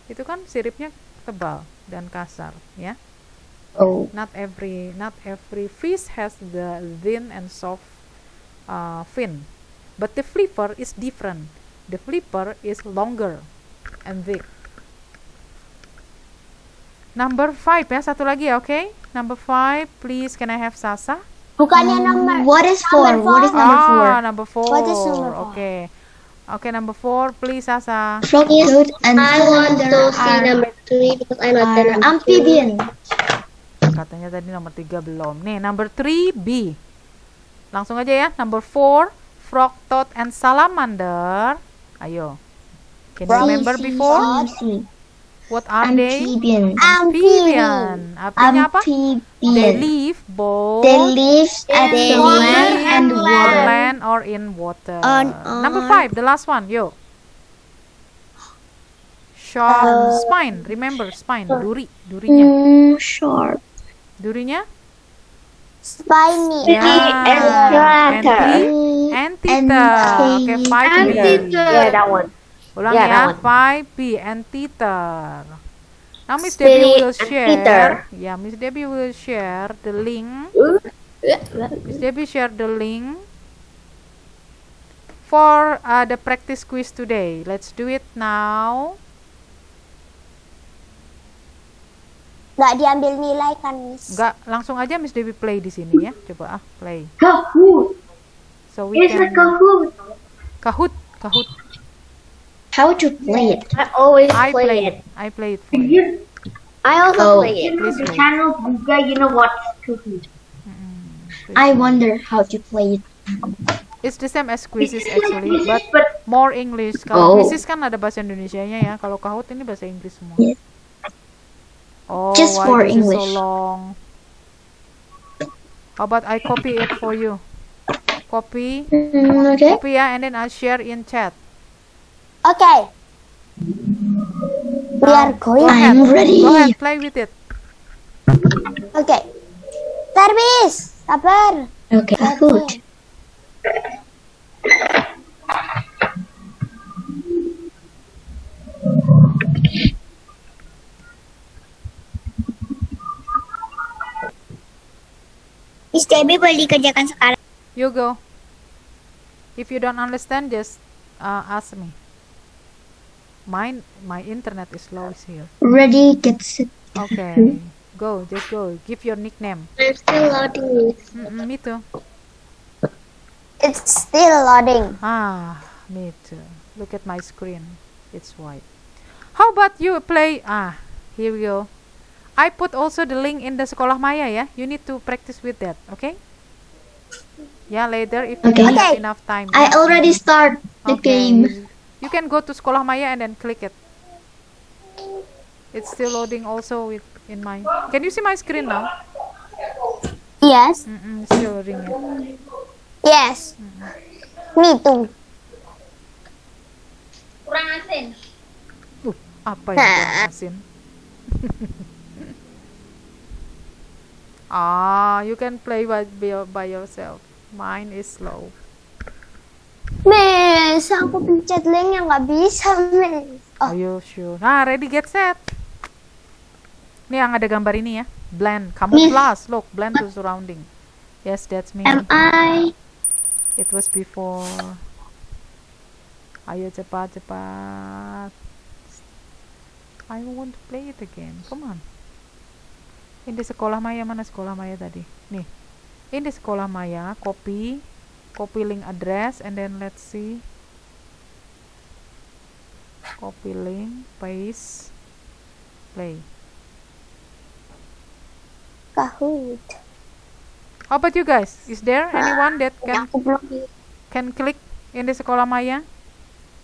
itu kan siripnya tebal dan kasar, ya. Oh, Not every fish has the thin and soft fin. But the flipper is different. The flipper is longer and thick. Number 5 ya, satu lagi ya, okay? Number 5, please can I have Sasa? bukannya nomor. What is 4? What is number 4? Number 4. What is number 4? Okay. Okay, number 4, please Sasa. Frog, toad, and I want to see salamander number 3 because I know the are number amphibian. Katanya tadi nomor 3 belum. Nih, number 3, B. Langsung aja ya. Number 4, frog, toad, and salamander. Ayo. Can you remember before? What are they? Amphibian. Amphibian. Artinya apa? They Amphibian. live both They live at the land and on water. land or in water. On Number 5, the last one. Yo. Sharp spine. Remember spine. Durinya. Sharp. Durinya? Spiny. Anteater. Okay, 5B. Yeah, that one. Ulang Yeah, ya, that one. 5B, anteater. Now Miss Spinny Debbie will share. anteater. Yeah, Miss Debbie will share the link Miss Debbie share the link for the practice quiz today. Let's do it now. Nggak diambil nilai kan, Miss? Enggak, langsung aja Miss Debbie play di sini ya. Coba play. Kahoot. So we It's a can Kahoot. Kahoot. How to play it? I always I play play it. it. I play it for you. I Oh. also play it. You know Please the wait. channel Buga, you know what Kahoot. I wonder how to play it. It's the same as quizzes actually, but more English. Oh. Kalau quizzes kan ada bahasa Indonesianya ya. Kalau Kahoot ini bahasa Inggris semua. Yes. Oh, Just why for this is so English. long? How about I copy it for you? Copy, Okay. copy ya, and then I'll share in chat. Okay. We are going. I'm ready. Go ahead, play with it. Okay. Service. Sabar. Okay, Kahoot. Miss Debbie boleh dikerjakan sekarang. You go. If you don't understand, just ask me. My internet is slow here. Ready, get set. Okay, go, just go. Give your nickname. I'm still loading this. Me too. It's still loading. Me too. Look at my screen. It's white. How about you play? Here we go. I put also the link in the Sekolah Maya ya. You need to practice with that, okay? Yeah, later if you Okay. have Okay. enough time. I already start the Okay. game. You can go to Sekolah Maya and then click it. It's still loading also in my. Can you see my screen now? Yes. Still loading ya. Yes. Me too. Kurang asin. Apa yang kurang asin? You can play by yourself. Mine is slow. Miss, aku pencet link yang nggak bisa, Miss. Are you sure? Ready, get set. Nih yang ada gambar ini ya. Blend, camouflage. Look, blend to surrounding. Yes, that's me. Am I? It was before. Ayo cepat. I want to play it again. Come on. In the Sekolah Maya, mana Sekolah Maya tadi? Nih. In the Sekolah Maya, copy link address and then let's see. Copy link, paste, play. Kahoot. How about you guys? Is there anyone that Aku belum. can click in the Sekolah Maya?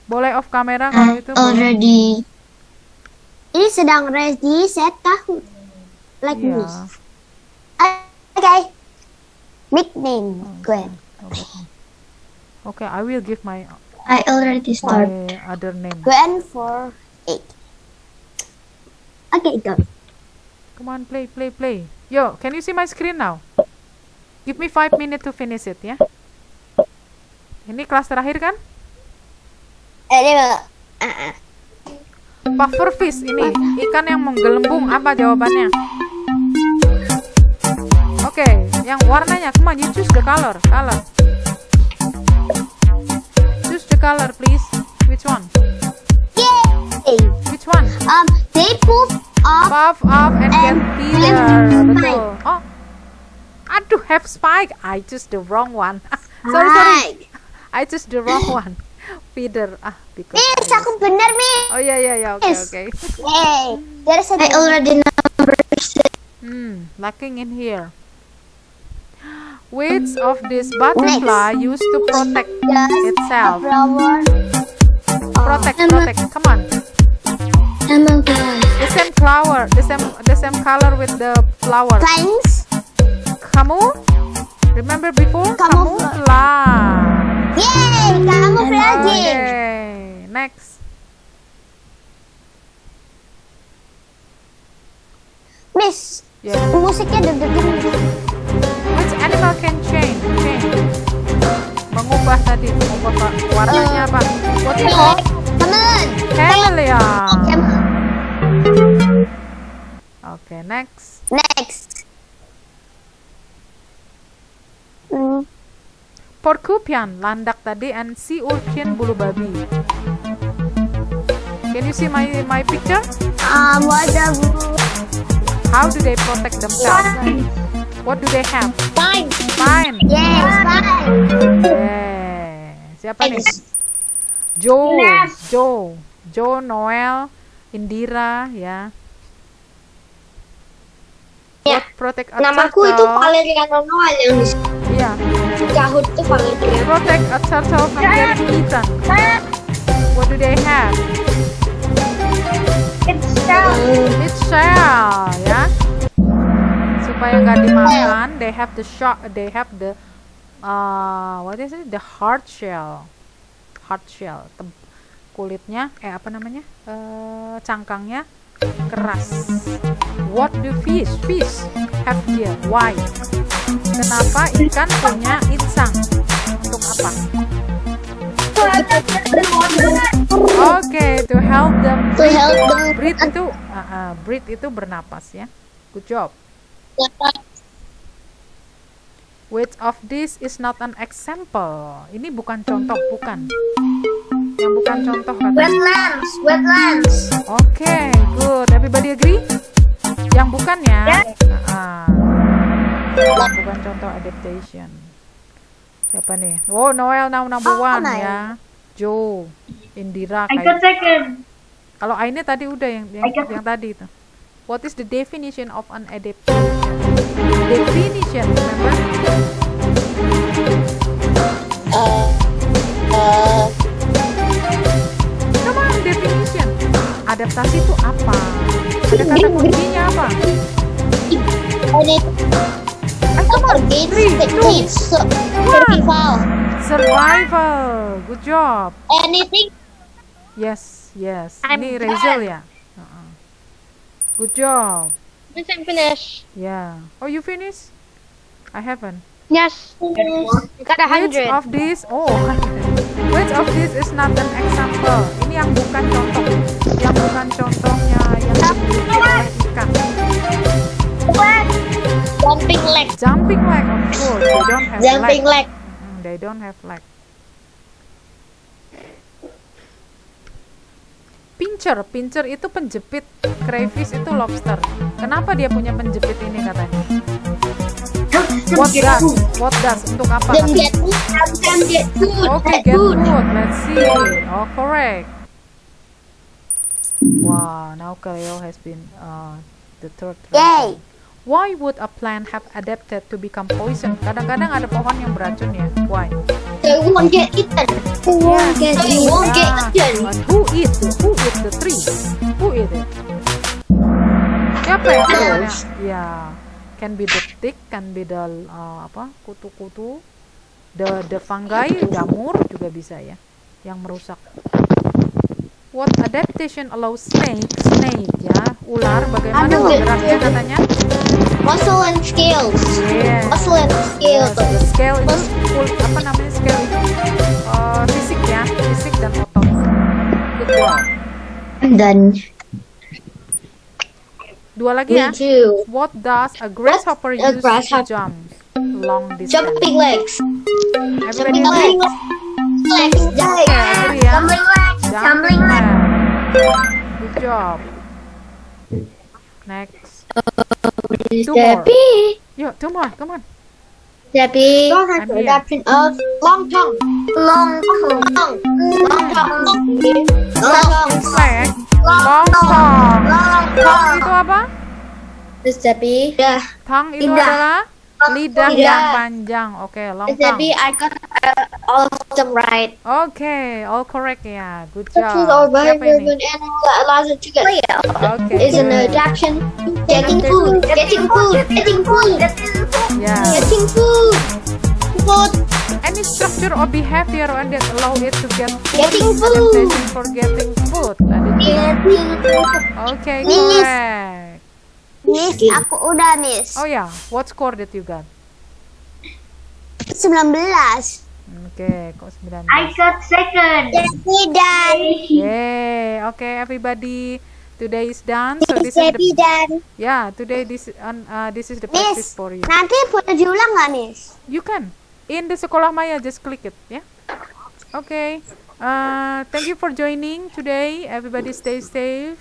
Boleh off kamera kalau itu boleh. Already. Ini sedang ready set Kahoot. Like Iya. Miss. Okay. Nickname. Gwen. Okay, I will give my I already start. other name. Gwen for 8. Okay, go. Come on, play. Yo, can you see my screen now? Give me 5 minutes to finish it ya. Ini kelas terakhir kan? Pufferfish ini ikan yang menggelembung, apa jawabannya? Oke, yang warnanya, come on, you choose the color. Choose the color please. Which one? Yay! Which one? They poop up. Puff up and get bigger. have Betul. Oh, aduh, have spike. I choose the wrong one. Sorry. I choose the wrong one. Feeder. Because. Miss, aku benar, Miss. Oh yeah. Okay. Yay! There's a I already number 6. Lacking in here. Which of this butterfly used to protect itself? flower. Protect. Come on. The same flower, the same color with the flower. Flames. Kamu? Remember before? Camouflage. Yay! Camouflaging. Okay. Next. Miss, Yeah. musiknya deg-degan. Which animal can change? Mengubah tadi, mengubah warnanya apa? What you call? Chameleon. Okay, next. Next. Porcupine, landak tadi, and sea urchin, bulu babi. Can you see my picture? What the How do they protect themselves? What do they have? fine? Fine. Yes, fine. Siapa nih? Joe, Noel, Indira, ya. Ya, What protect a Namaku itu turtle? Valeriano Noel yang di Iya. Kahoot itu Valeriano. Protect a turtle from getting eaten. What do they have? It's shell, ya. Supaya nggak dimakan, they have the what is it? The hard shell. Kulitnya, apa namanya? Cangkangnya keras. What do fish have here? Why? Kenapa ikan punya insang? Untuk apa? Oke, to help them breathe itu breathe itu bernapas, ya. Good job. Which of this is not an example? Ini bukan contoh, bukan. Yang bukan contoh katanya. Wetlands. Oke, good. Everybody agree? Yang bukan ya? Bukan contoh adaptation. Siapa nih? Oh, Noel now number 1 ya. Joe, Indira. Second. Kalau Aine tadi udah yang tadi itu. What is the definition of an adaptation? Definition, remember? Come on, definition. Adaptasi itu apa? Ada kata kuncinya apa? Come on, 3, 2, 1. Survival. Good job. Anything? Yes. Ini Razel ya. Good job. Yes, I'm finished. Yeah. Oh, you finished? I haven't. Yes. Got 100. Which of these? Oh, which of these is not an example? Ini yang bukan contoh. Yang bukan contohnya yang dimiliki oleh ikan. Jumping leg. Jumping leg, of course. They don't have Jumping leg. leg. They don't have leg. Pincer itu penjepit. Crayfish itu lobster. Kenapa dia punya penjepit ini katanya? What does? Untuk apa? Them get food. Okay, get food. Let's see. Oh, correct. Wow, now Cleo has been the third. Yay. Why would a plant have adapted to become poison? Kadang-kadang ada pohon yang beracun ya. Why? They won't get eaten. They won't get eaten. But who eat the tree? Who eat it? Siapa yang makannya? Ya, can be the tick, can be the kutu-kutu, the fungi, jamur juga bisa ya, yang merusak. What adaptation allows snake ya, ular bagaimana bergeraknya katanya? Muscle and scales. Yeah. Muscle and scales. The scale itu apa namanya scale itu? Fisik ya, fisik dan otot. Good job. Dan Dua lagi ya. too. What does a grasshopper a use to grasshopper- jump long distance? Jumping legs. Everybody Jumping agree? legs. Agree ya? Tumbling leg. Good job. Next. Two more. Debbie. Yo, two more. Come on. Debbie. I'm here. Adaptation of long tongue. Long tongue. Long tongue. Long leg. Long tongue. Tongue itu apa? Miss Debbie. Yeah. Tongue itu Lidah. adalah lidah Lidah. yang panjang. Oke, long Miss Debbie, tongue. I got all of them right. Oke, all correct ya. Good This is job. our Siapa behavior of ini? an animal that allows it to get Oke. is an adaptation. Getting food. Getting food. Getting food. Ya. Getting food. Food. Any structure or behavior that allow it to get food. Getting food. Adaptation for getting food. Tadi itu. Getting food. Oke, Miss. correct. Miss, aku udah, Miss. Oh ya, what score that you got? 19. Oke, kok 19. I got second. Debbie dan Yay. Oke, everybody. Today is done. So this is Debbie the dan this is the practice Miss. for you. Nanti boleh diulang nggak, Miss? You can. in the Sekolah Maya, just click it, yeah. Okay. Thank you for joining today. Everybody stay safe.